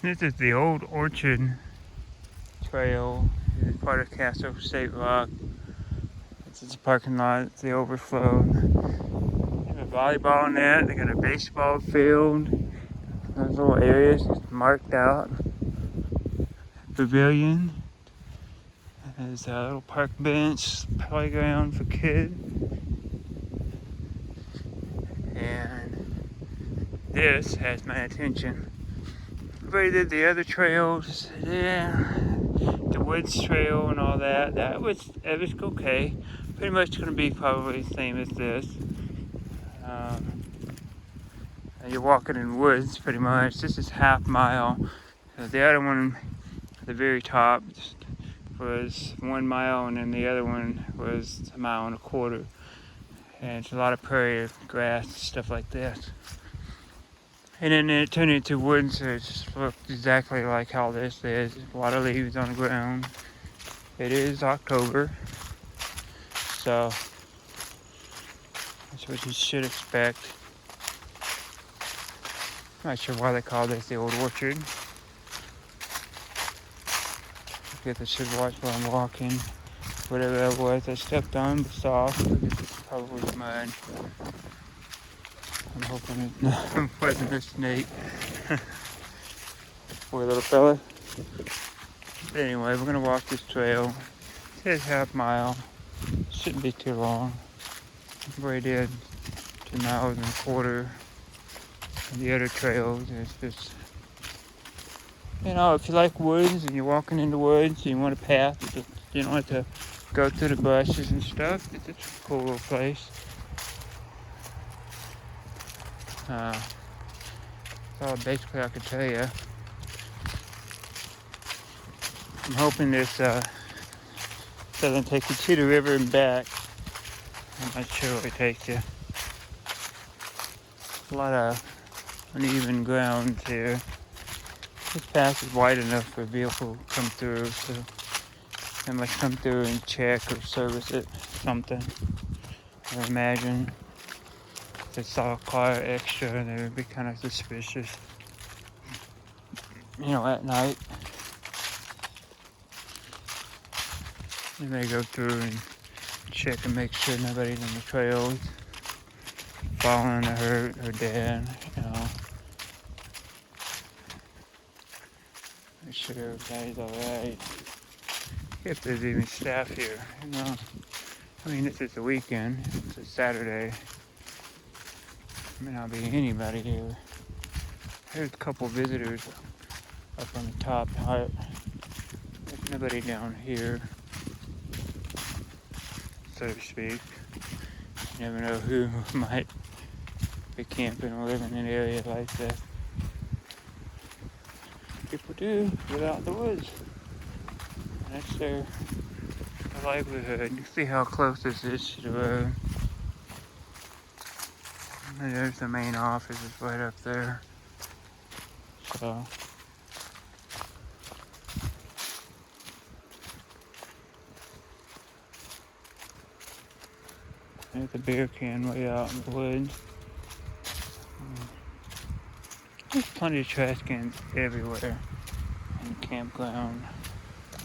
This is the old Orchard Trail. It's part of Castle State Rock. This is the parking lot. It's the overflow. They have a volleyball net. They got a baseball field. Those little areas marked out. Pavilion. There's a little park bench, playground for kids. And this has my attention. Everybody did the other trails, yeah, the woods trail and all that. That was okay. Pretty much going to be probably the same as this. You're walking in woods pretty much. This is half mile. The other one, at the very top, was 1 mile, and then the other one was 1.25 miles. And it's a lot of prairie grass and stuff like that. And then it turned into woods, so it just looked exactly like how this is. A lot of leaves on the ground. It is October, so that's what you should expect. I'm not sure why they call this the old orchard. I guess I should watch while I'm walking. Whatever that was I stepped on was soft. It's probably mud. I'm hoping it wasn't a snake. Poor little fella. But anyway, we're gonna walk this trail. It says 1/2 mile. Shouldn't be too long. We already did 2.25 miles. And the other trails, it's just, if you like woods and you're walking in the woods and you want a path, you don't have to go through the bushes and stuff. It's a cool little place. That's all basically I could tell you. I'm hoping this doesn't take you to the river and back. I'm not sure where it takes you. A lot of uneven ground here. This path is wide enough for a vehicle to come through, so they must come through and check or service it, something. I imagine. If they saw a car extra, they would be kind of suspicious. At night. They may go through and check and make sure nobody's on the trails, falling or hurt or dead, Make sure everybody's alright. If there's even staff here, this is the weekend. It's a Saturday. May not be anybody here. There's a couple visitors up on the top part. There's nobody down here, so to speak. You never know who might be camping or living in an area like that. People do live out in the woods. That's their livelihood. You can see how close this is to the road. And there's the main office, is right up there. So there's the beer can way out in the woods. There's plenty of trash cans everywhere in the campground.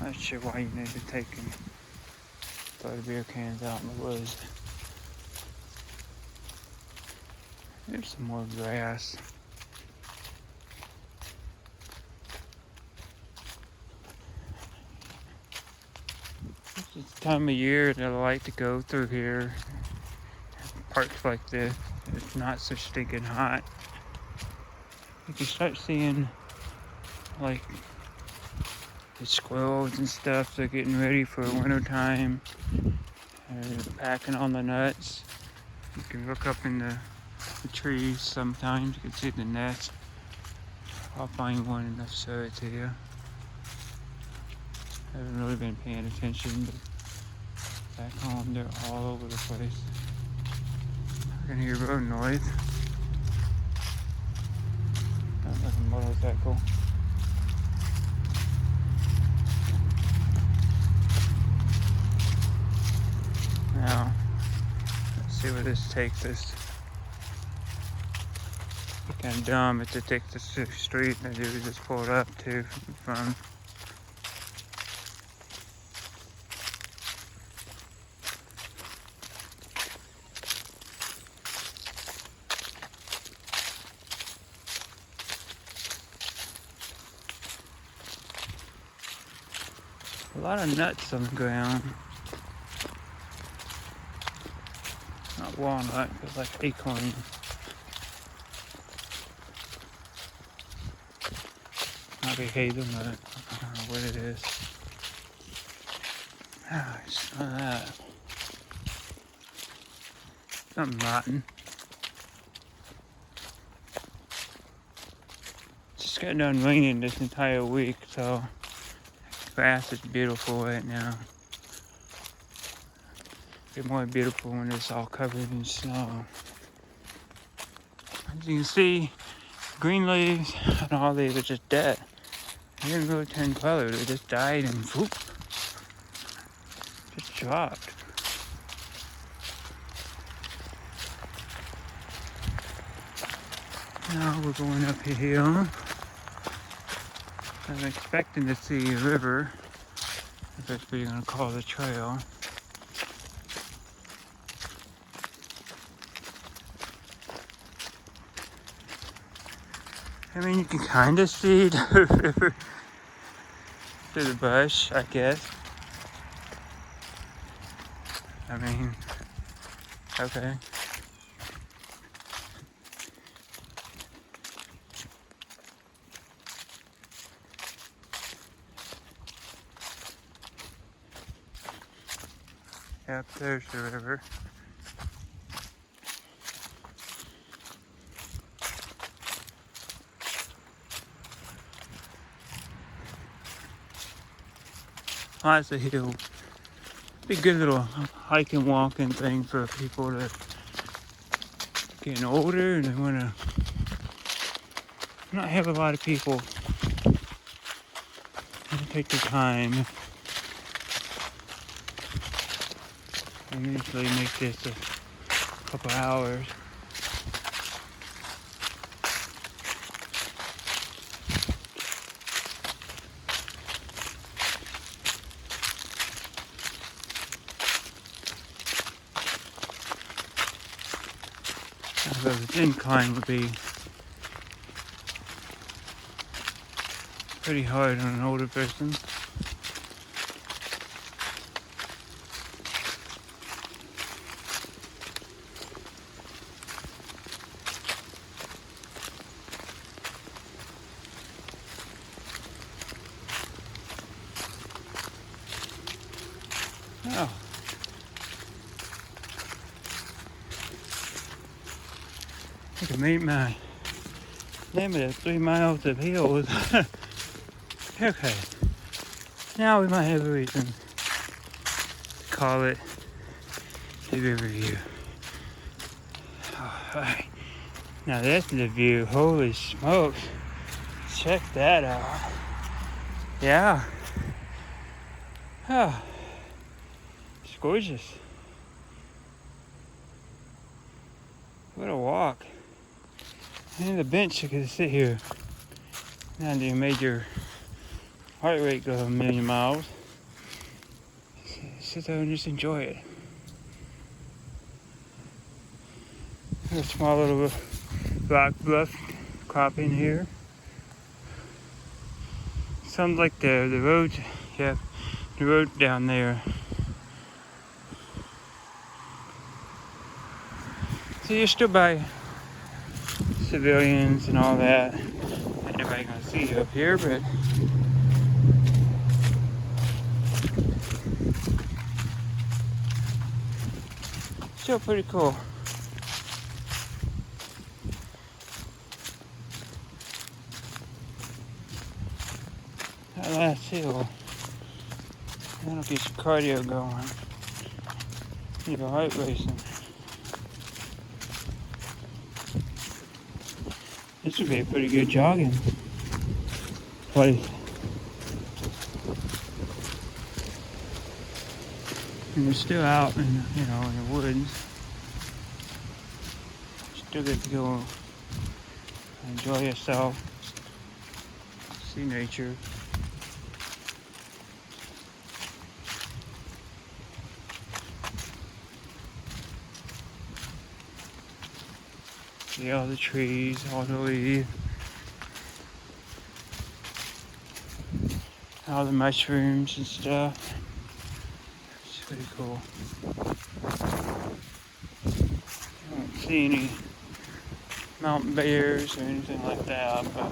I'm not sure why you need to take and throw the beer cans out in the woods. There's some more grass. This is the time of year that I like to go through here. Parks like this, it's not so stinking hot. You can start seeing the squirrels and stuff. They're getting ready for winter time. They're packing on the nuts. You can look up in the trees sometimes. You can see the nest. I'll find one and I'll show it to you. I haven't really been paying attention, but back home they're all over the place. I can hear road noise. Sounds like a motorcycle. Now, let's see where this takes us. kind of dumb. It's a Texas street that we just pulled up to from. A lot of nuts on the ground. Not walnut, but like acorn. Might be hazelnut. I don't know what it is. Ah, it's not that. Something rotten. Just got done raining this entire week, so grass is beautiful right now. It's more beautiful when it's all covered in snow. As you can see, green leaves and all these are just dead. They didn't really turn color, they just died and whoop, just dropped. Now we're going up a hill. I'm expecting to see a river, if that's what you're going to call the trail. I mean, you can kind of see the river through the bush, I guess. I mean, okay. Yep, there's the river. Lots of hill. Be a good little hiking, walking thing for people that getting older and they want to not have a lot of people. Take the time and usually make this a couple hours. So the incline would be pretty hard on an older person. Oh. I can meet my limit of 3 miles of hills. Okay. Now we might have a reason to call it the river view. Alright. Now that's the view. Holy smokes. Check that out. Yeah. Oh. It's gorgeous. What a walk. And the bench you can sit here. Now you made your heart rate go a million miles. Sit there and just enjoy it. There's a small little rock bluff crop in here. Sounds like the road, yeah, the road down there. So you're still by civilians and all that. Ain't nobody gonna see you up here, but still pretty cool. That last hill, that'll get your cardio going. Keep your heart racing. This would be a pretty good jogging place. And we're still out in, in the woods. Still get to go enjoy yourself, see nature. See all the trees, all the leaves, all the mushrooms and stuff. It's pretty cool. I don't see any mountain bears or anything like that, but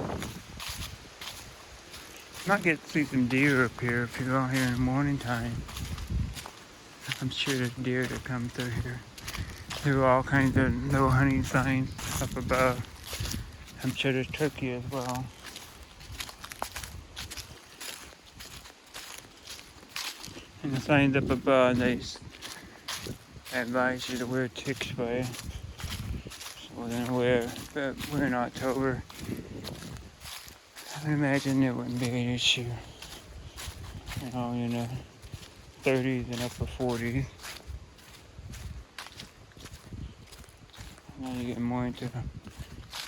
you might get to see some deer up here if you go out here in the morning time. I'm sure there's deer that come through here. There are all kinds of no hunting signs up above. I'm sure there's turkey as well. And the signs up above, they advise you to wear tick spray. So then we're in October. I would imagine it wouldn't be an issue. You know, in the 30s and upper 40s. Now you get more into the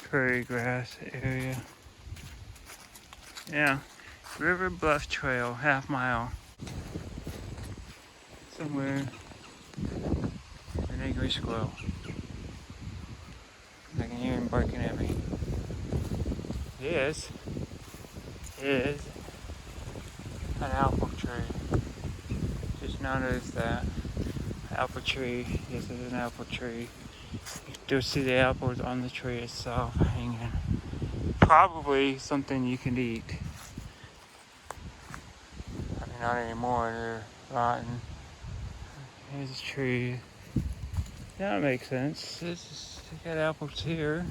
prairie grass area. Yeah, River Bluff Trail, half-mile. Somewhere an angry squirrel. I can hear him barking at me. This is an apple tree. Just noticed that. Apple tree. This is an apple tree. You do see the apples on the tree itself hanging. Probably something you can eat. I mean, not anymore. They're rotten. Here's a tree. That makes sense. You got apples here.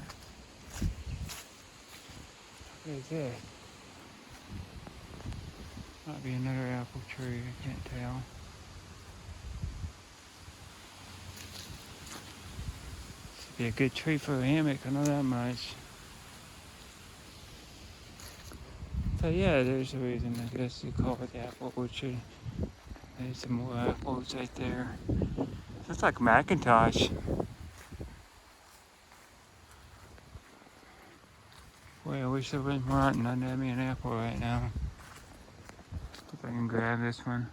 What is this? Might be another apple tree. I can't tell. Be a good tree for a hammock, I know that much. So yeah, there's a reason, I guess you call it the apple orchard. There's some more apples right there. Looks like Macintosh. Boy, I wish there was rotten under me an apple right now. If I can grab this one.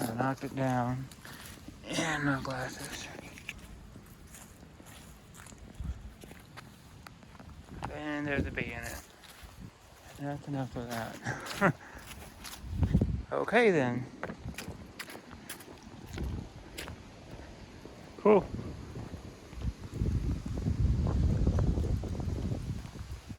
I knocked it down. And no glasses. And there's a bee in it. That's enough of that. Okay then. Cool.